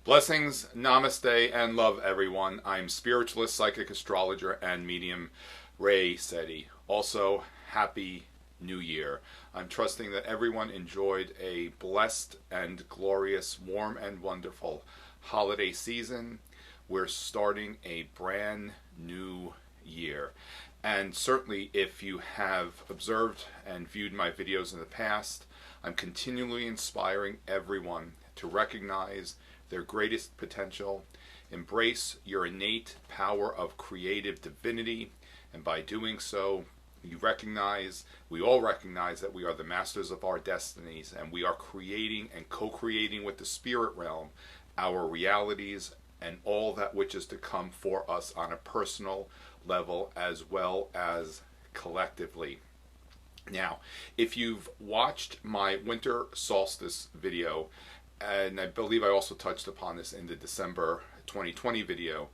Blessings, namaste, and love everyone. I'm spiritualist, psychic astrologer, and medium Sette. Also, happy New Year. I'm trusting that everyone enjoyed a blessed and glorious, warm and wonderful holiday season. We're starting a brand new year. And certainly if you have observed and viewed my videos in the past, I'm continually inspiring everyone to recognize their greatest potential, embrace your innate power of creative divinity, and by doing so, we all recognize that we are the masters of our destinies, and we are creating and co-creating with the spirit realm our realities and all that which is to come for us on a personal level as well as collectively. Now, if you've watched my Winter Solstice video, and I believe I also touched upon this in the December 2020 video,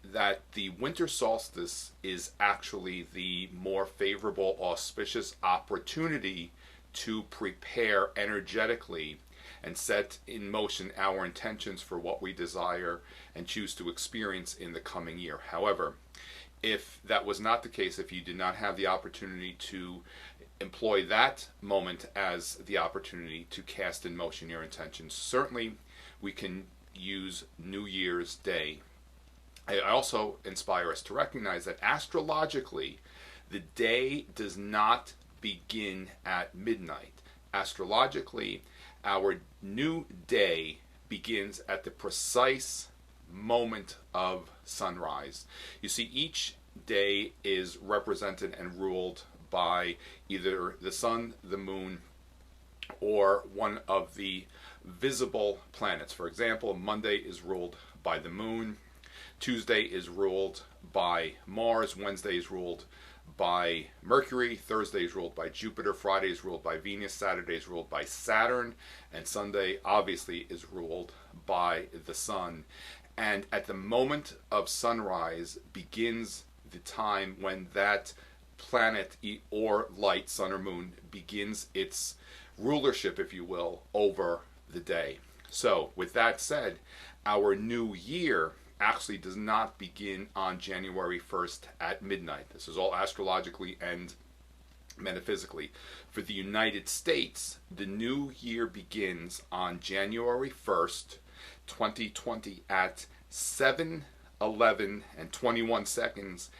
that the winter solstice is actually the more favorable, auspicious opportunity to prepare energetically and set in motion our intentions for what we desire and choose to experience in the coming year. However, if that was not the case, if you did not have the opportunity to employ that moment as the opportunity to cast in motion your intentions, certainly we can use New Year's Day. I also inspire us to recognize that astrologically, the day does not begin at midnight. Astrologically, our new day begins at the precise moment of sunrise. You see, each day is represented and ruled by either the sun, the moon, or one of the visible planets. For example, Monday is ruled by the moon, Tuesday is ruled by Mars, Wednesday is ruled by Mercury, Thursday is ruled by Jupiter, Friday is ruled by Venus, Saturday is ruled by Saturn, and Sunday obviously is ruled by the sun. And at the moment of sunrise begins the time when that planet or light, sun or moon, begins its rulership, if you will, over the day. So with that said, our new year actually does not begin on January 1st at midnight. This is all astrologically and metaphysically. For the United States, the new year begins on January 1st, 2020 at 7:11 and 21 seconds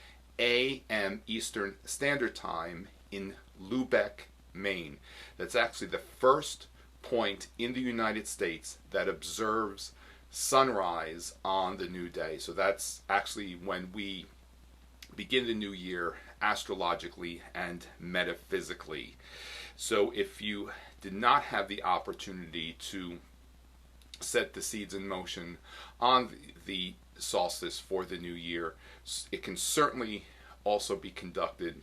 a.m. Eastern Standard Time in Lubec, Maine. That's actually the first point in the United States that observes sunrise on the new day. So that's actually when we begin the new year astrologically and metaphysically. So if you did not have the opportunity to set the seeds in motion on the solstice for the new year, it can certainly also be conducted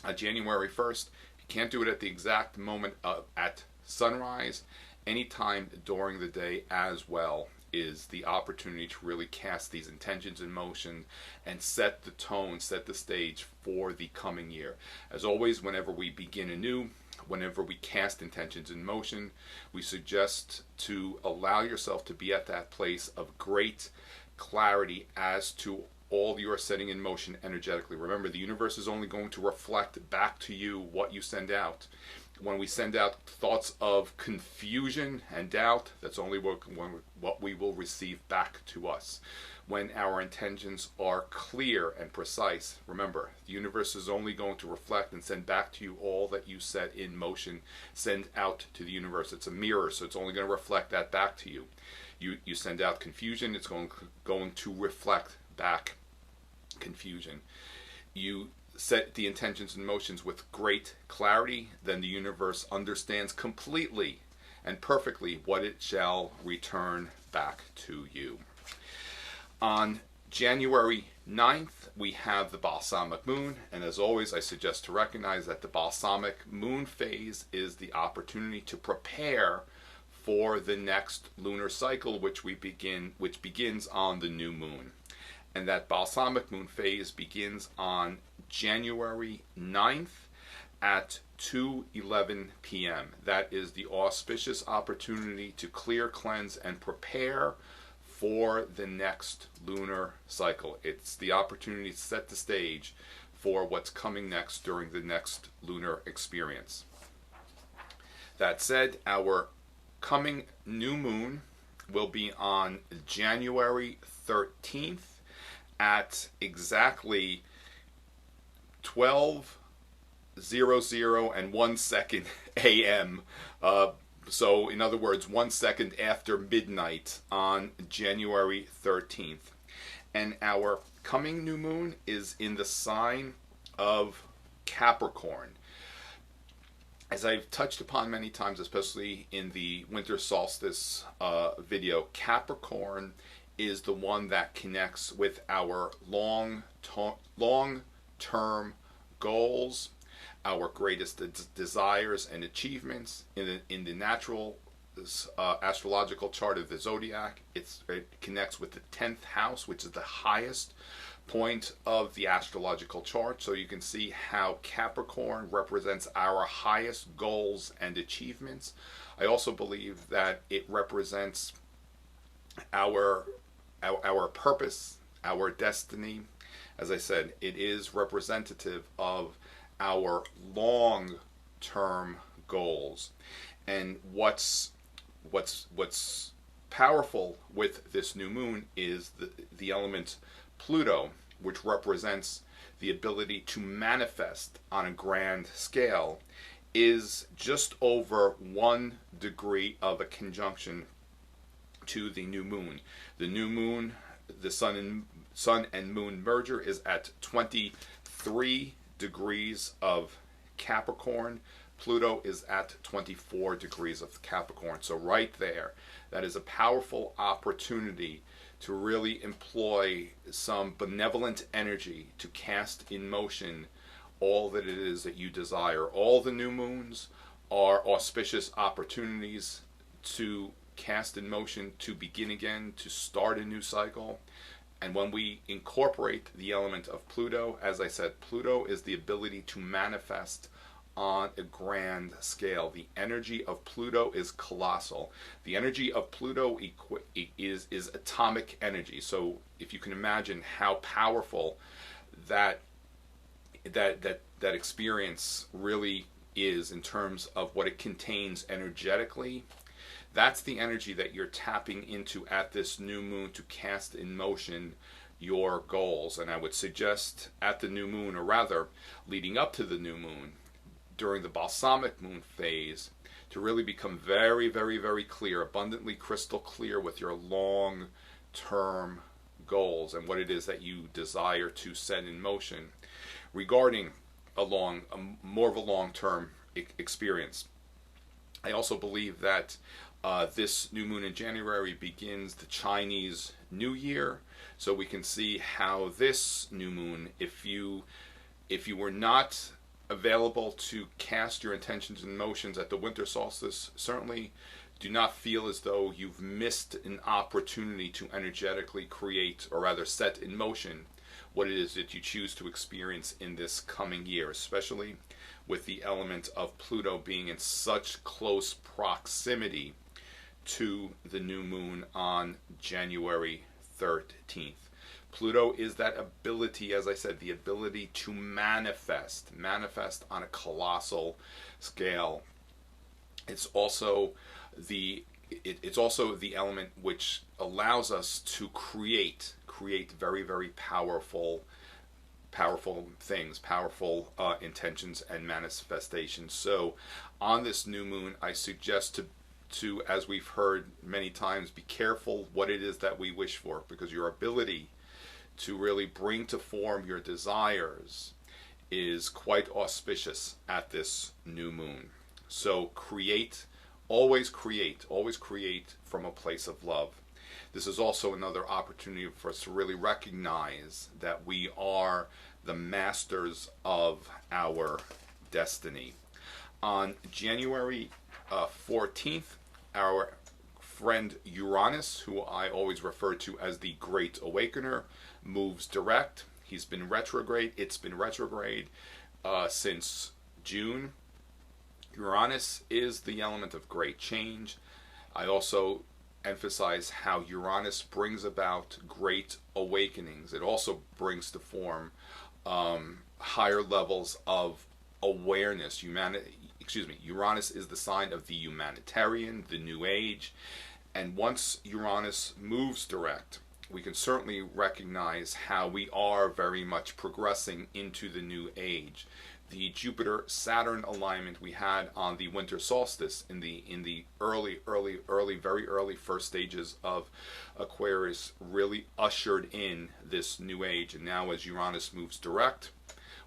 on January 1st. You can't do it at the exact moment at sunrise. Anytime during the day as well is the opportunity to really cast these intentions in motion and set the tone, set the stage for the coming year. As always, whenever we begin anew, whenever we cast intentions in motion, we suggest to allow yourself to be at that place of great clarity as to all you are setting in motion energetically. Remember, the universe is only going to reflect back to you what you send out. When we send out thoughts of confusion and doubt, that's only what we will receive back to us. When our intentions are clear and precise, remember, the universe is only going to reflect and send back to you all that you set in motion, send out to the universe. It's a mirror, so it's only going to reflect that back to you. You send out confusion, it's going to reflect back confusion. You set the intentions and motions with great clarity, then the universe understands completely and perfectly what it shall return back to you. On January 9th, we have the Balsamic Moon, and as always, I suggest to recognize that the Balsamic Moon phase is the opportunity to prepare for the next lunar cycle, which begins on the new moon. And that Balsamic Moon phase begins on January 9th at 2:11 p.m. That is the auspicious opportunity to clear, cleanse, and prepare for the next lunar cycle. It's the opportunity to set the stage for what's coming next during the next lunar experience. That said, our coming new moon will be on January 13th at exactly 12:00 and 1 second a.m. So in other words, 1 second after midnight on January 13th. And our coming new moon is in the sign of Capricorn. As I've touched upon many times, especially in the Winter Solstice video, Capricorn is the one that connects with our long-term goals, our greatest desires and achievements. In the natural astrological chart of the zodiac, it connects with the 10th house, which is the highest point of the astrological chart. So you can see how Capricorn represents our highest goals and achievements. I also believe that it represents our purpose, our destiny. As I said, it is representative of our long-term goals. And what's powerful with this new moon is the element Pluto, which represents the ability to manifest on a grand scale, is just over 1 degree of a conjunction to the new moon. The new moon, the sun and moon merger, is at 23 degrees of Capricorn. Pluto is at 24 degrees of Capricorn. So right there, that is a powerful opportunity to really employ some benevolent energy to cast in motion all that it is that you desire. All the new moons are auspicious opportunities to cast in motion, to begin again, to start a new cycle. And when we incorporate the element of Pluto, as I said, Pluto is the ability to manifest on a grand scale. The energy of Pluto is colossal. The energy of Pluto is atomic energy. So if you can imagine how powerful that experience really is in terms of what it contains energetically, that's the energy that you're tapping into at this new moon to cast in motion your goals. And I would suggest at the new moon, or rather leading up to the new moon, during the Balsamic Moon phase, to really become very, very, very clear, abundantly crystal clear with your long-term goals and what it is that you desire to set in motion regarding more of a long-term experience. I also believe that this new moon in January begins the Chinese New Year, so we can see how this new moon, if you were not available to cast your intentions and motions at the winter solstice, certainly do not feel as though you've missed an opportunity to energetically create, or rather set in motion, what it is that you choose to experience in this coming year, especially with the element of Pluto being in such close proximity to the new moon on January 13th. Pluto is that ability, as I said, the ability to manifest on a colossal scale. It's also the element which allows us to create very, very powerful things, powerful intentions and manifestations. So on this new moon, I suggest to, as we've heard many times, be careful what it is that we wish for, because your ability to really bring to form your desires is quite auspicious at this new moon. So always create from a place of love. This is also another opportunity for us to really recognize that we are the masters of our destiny. On January 14th, our friend Uranus, who I always refer to as the Great Awakener, moves direct. He's been retrograde. It's been retrograde since June. Uranus is the element of great change. I also emphasize how Uranus brings about great awakenings. It also brings to form higher levels of awareness. Uranus is the sign of the humanitarian, the New Age, and once Uranus moves direct, we can certainly recognize how we are very much progressing into the New Age. The Jupiter-Saturn alignment we had on the Winter Solstice in the very early first stages of Aquarius really ushered in this New Age. And now as Uranus moves direct,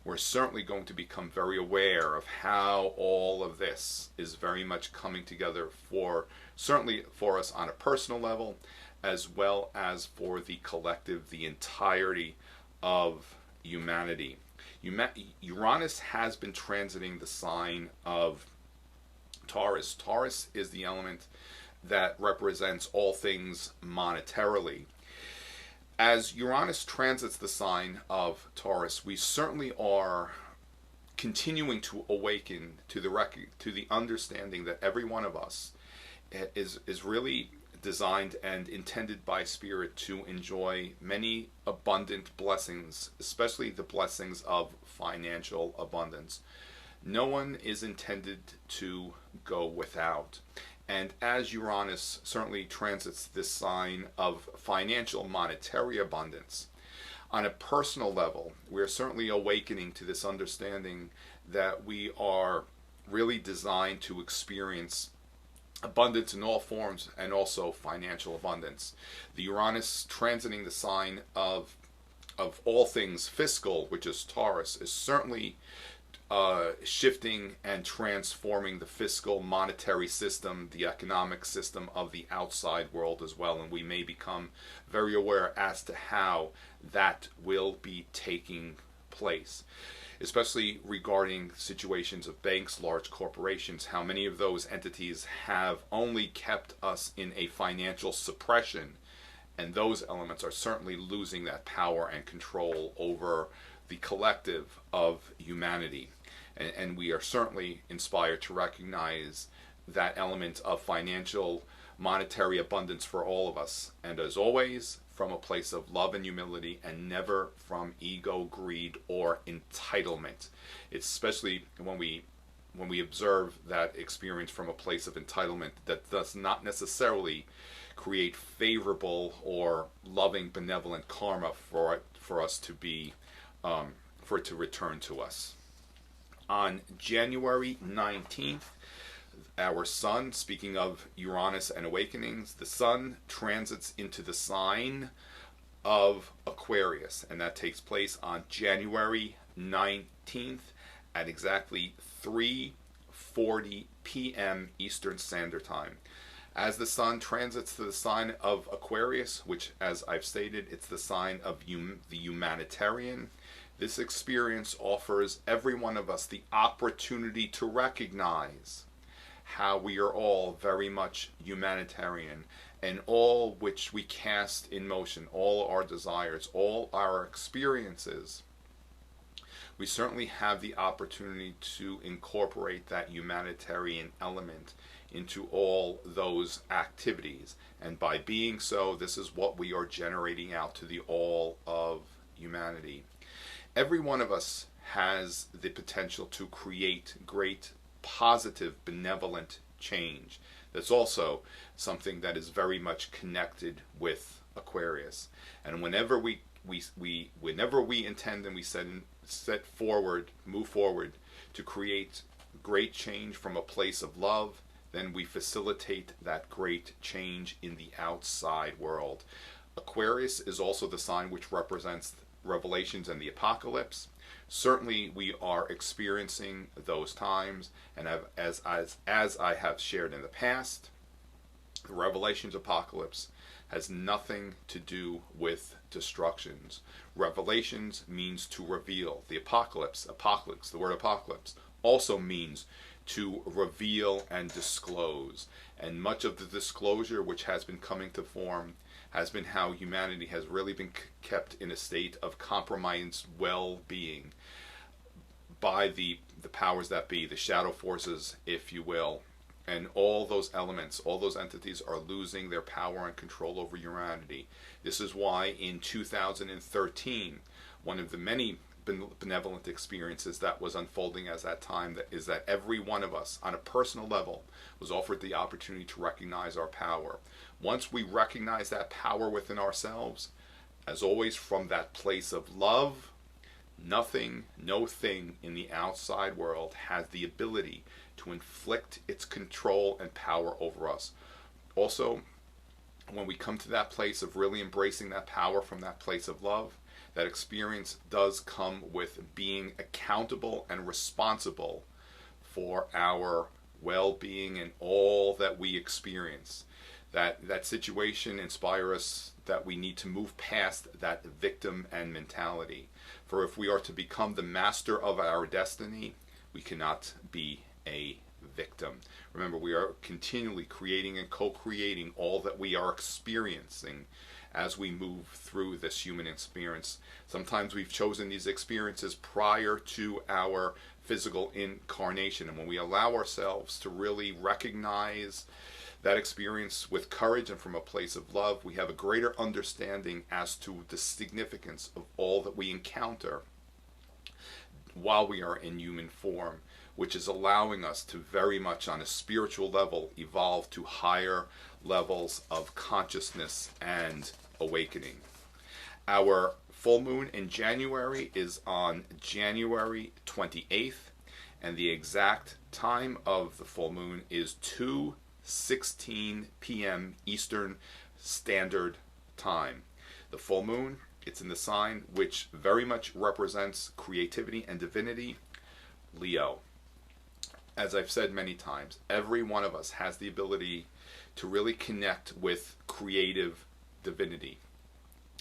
we're certainly going to become very aware of how all of this is very much coming together certainly for us on a personal level, as well as for the collective, the entirety of humanity. Uranus has been transiting the sign of Taurus. Taurus is the element that represents all things monetarily. As Uranus transits the sign of Taurus, we certainly are continuing to awaken to the understanding that every one of us is really designed and intended by Spirit to enjoy many abundant blessings, especially the blessings of financial abundance. No one is intended to go without. And as Uranus certainly transits this sign of financial monetary abundance, on a personal level, we're certainly awakening to this understanding that we are really designed to experience abundance in all forms, and also financial abundance. The Uranus transiting the sign of all things fiscal, which is Taurus, is certainly shifting and transforming the fiscal monetary system, the economic system of the outside world as well. And we may become very aware as to how that will be taking place, especially regarding situations of banks, large corporations, how many of those entities have only kept us in a financial suppression, and those elements are certainly losing that power and control over the collective of humanity. And we are certainly inspired to recognize that element of financial monetary abundance for all of us, and as always, from a place of love and humility, and never from ego, greed, or entitlement. It's especially when we observe that experience from a place of entitlement, that does not necessarily create favorable or loving, benevolent karma for us to be for it to return to us. On January 19th, our sun, speaking of Uranus and awakenings, the sun transits into the sign of Aquarius, and that takes place on January 19th at exactly 3:40 p.m. Eastern Standard Time. As the sun transits to the sign of Aquarius, which, as I've stated, it's the sign of the humanitarian, this experience offers every one of us the opportunity to recognize how we are all very much humanitarian, and all which we cast in motion, all our desires, all our experiences, we certainly have the opportunity to incorporate that humanitarian element into all those activities. And by being so, this is what we are generating out to the all of humanity. Every one of us has the potential to create great, positive, benevolent change. That's also something that is very much connected with Aquarius. And whenever we intend and we move forward to create great change from a place of love, then we facilitate that great change in the outside world. Aquarius is also the sign which represents Revelations and the Apocalypse. Certainly we are experiencing those times, and as I have shared in the past, the Revelations Apocalypse has nothing to do with destructions. Revelations means to reveal. The apocalypse, the word apocalypse, also means to reveal and disclose. And much of the disclosure which has been coming to form has been how humanity has really been kept in a state of compromised well-being by the powers that be, the shadow forces, if you will. And all those elements, all those entities are losing their power and control over humanity. This is why in 2013, one of the many benevolent experiences that was unfolding at that time is that every one of us on a personal level was offered the opportunity to recognize our power. Once we recognize that power within ourselves, as always from that place of love, nothing, no thing in the outside world has the ability to inflict its control and power over us. Also, when we come to that place of really embracing that power from that place of love, that experience does come with being accountable and responsible for our well-being and all that we experience. That situation inspires us that we need to move past that victim and mentality. For if we are to become the master of our destiny, we cannot be a victim. Remember, we are continually creating and co-creating all that we are experiencing as we move through this human experience. Sometimes we've chosen these experiences prior to our physical incarnation, and when we allow ourselves to really recognize that experience with courage and from a place of love, we have a greater understanding as to the significance of all that we encounter while we are in human form, which is allowing us to very much on a spiritual level evolve to higher levels of consciousness and awakening. Our full moon in January is on January 28th, and the exact time of the full moon is 2:16 p.m. Eastern Standard Time. The full moon, it's in the sign which very much represents creativity and divinity, Leo. As I've said many times, every one of us has the ability to really connect with creative divinity.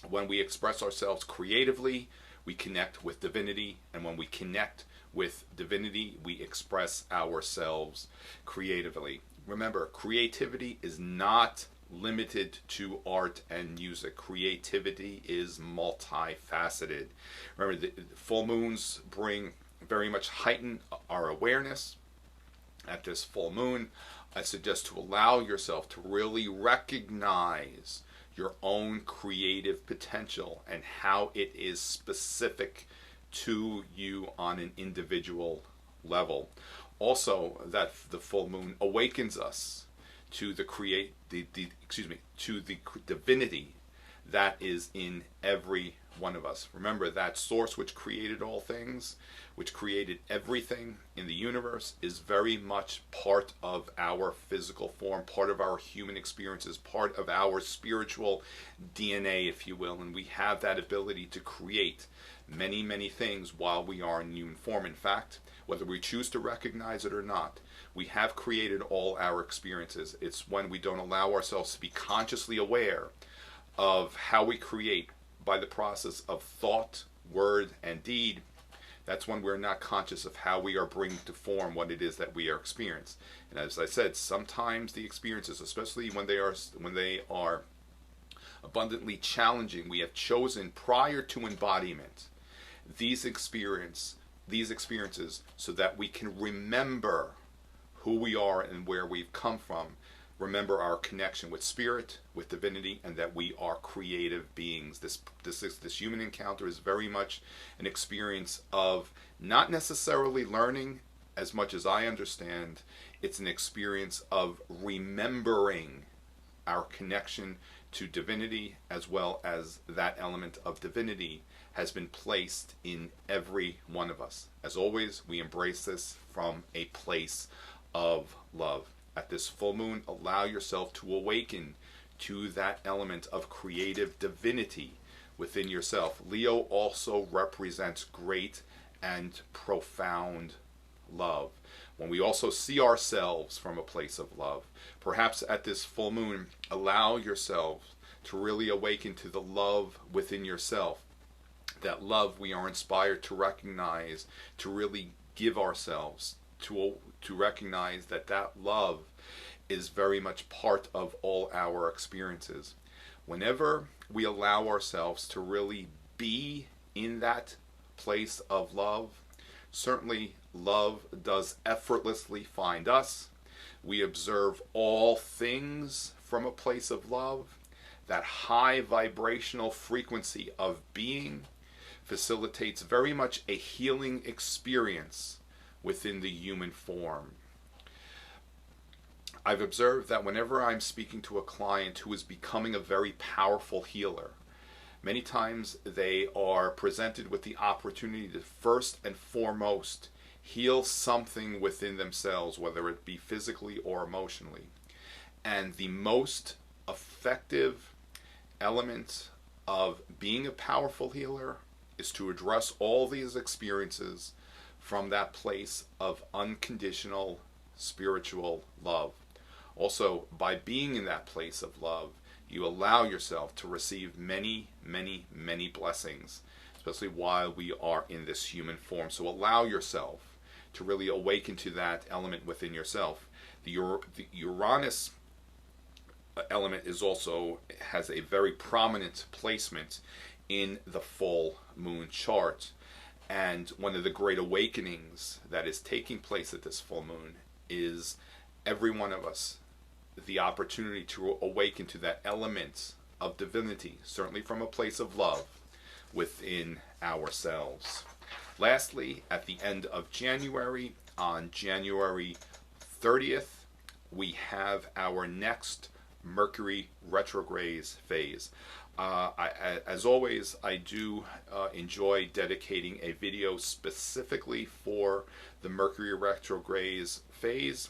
When we express ourselves creatively, we connect with divinity, and when we connect with divinity, we express ourselves creatively. Remember, creativity is not limited to art and music. Creativity is multifaceted. Remember, the full moons bring very much heighten our awareness. At this full moon, I suggest to allow yourself to really recognize your own creative potential and how it is specific to you on an individual level. Also, that the full moon awakens us to the divinity that is in every one of us. Remember, that source which created all things, which created everything in the universe, is very much part of our physical form, part of our human experiences, part of our spiritual DNA, if you will, and we have that ability to create many, many things while we are in human form. In fact, whether we choose to recognize it or not, we have created all our experiences. It's when we don't allow ourselves to be consciously aware of how we create by the process of thought, word, and deed. That's when we're not conscious of how we are bringing to form what it is that we are experiencing. And as I said, sometimes the experiences, especially when they are abundantly challenging, we have chosen prior to embodiment these experiences so that we can remember who we are and where we've come from. Remember our connection with spirit, with divinity, and that we are creative beings. This human encounter is very much an experience of not necessarily learning as much as I understand. It's an experience of remembering our connection to divinity, as well as that element of divinity has been placed in every one of us. As always, we embrace this from a place of love. At this full moon, allow yourself to awaken to that element of creative divinity within yourself. Leo also represents great and profound love. When we also see ourselves from a place of love, perhaps at this full moon, allow yourself to really awaken to the love within yourself. That love we are inspired to recognize, to really give ourselves, to recognize that love is very much part of all our experiences. Whenever we allow ourselves to really be in that place of love, certainly love does effortlessly find us. We observe all things from a place of love. That high vibrational frequency of being facilitates very much a healing experience within the human form. I've observed that whenever I'm speaking to a client who is becoming a very powerful healer, many times they are presented with the opportunity to first and foremost heal something within themselves, whether it be physically or emotionally. And the most effective element of being a powerful healer is to address all these experiences from that place of unconditional spiritual love. Also, by being in that place of love, you allow yourself to receive many, many, many blessings, especially while we are in this human form. So allow yourself to really awaken to that element within yourself. The Uranus element has a very prominent placement in the full moon chart. And one of the great awakenings that is taking place at this full moon is every one of us the opportunity to awaken to that element of divinity, certainly from a place of love within ourselves. Lastly, at the end of January, on January 30th, we have our next Mercury retrograde phase. As always, I do enjoy dedicating a video specifically for the Mercury retrograde phase.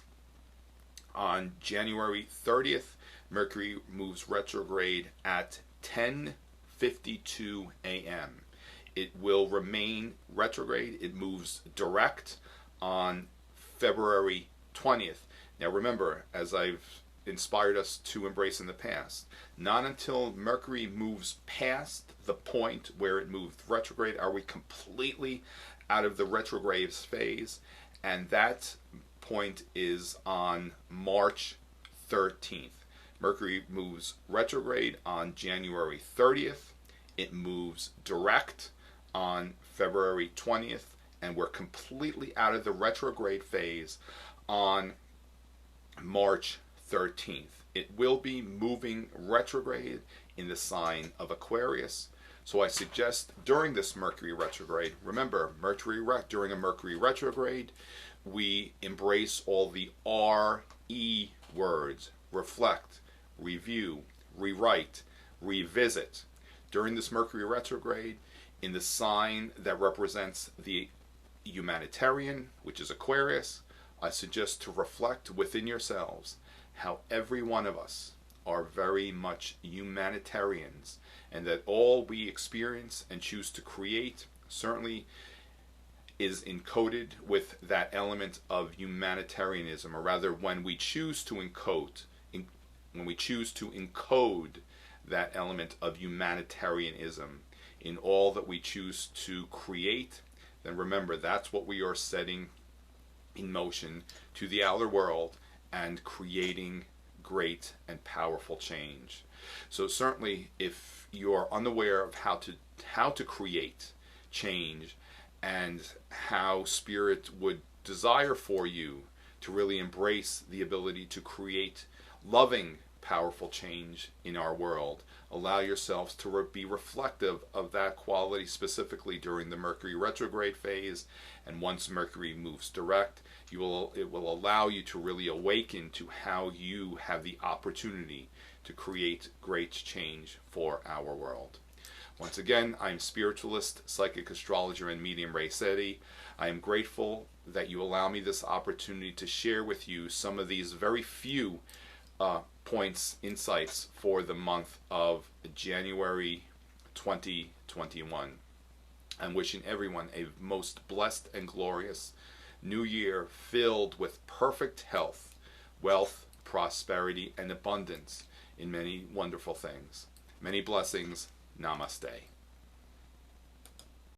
On January 30th, Mercury moves retrograde at 10:52 a.m. It will remain retrograde. It moves direct on February 20th. Now remember, as I've inspired us to embrace in the past, not until Mercury moves past the point where it moved retrograde are we completely out of the retrograde phase, and that point is on March 13th. Mercury moves retrograde on January 30th. It moves direct on February 20th, and we're completely out of the retrograde phase on March 13th. It will be moving retrograde in the sign of Aquarius. So I suggest during this Mercury retrograde, remember, during a Mercury retrograde, we embrace all the RE words: reflect, review, rewrite, revisit. During this Mercury retrograde, in the sign that represents the humanitarian, which is Aquarius, I suggest to reflect within yourselves how every one of us are very much humanitarians, and that all we experience and choose to create certainly is encoded with that element of humanitarianism, or rather, when we choose to encode that element of humanitarianism in all that we choose to create, then remember that's what we are setting in motion to the outer world and creating great and powerful change. So certainly, if you're unaware of how to create change, and how Spirit would desire for you to really embrace the ability to create loving, powerful change in our world, allow yourselves to be reflective of that quality specifically during the Mercury retrograde phase. And once Mercury moves direct, it will allow you to really awaken to how you have the opportunity to create great change for our world. Once again, I'm Spiritualist, Psychic Astrologer, and Medium Ray Sette. I am grateful that you allow me this opportunity to share with you some of these very few insights for the month of January 2021. I'm wishing everyone a most blessed and glorious new year filled with perfect health, wealth, prosperity, and abundance in many wonderful things. Many blessings. Namaste.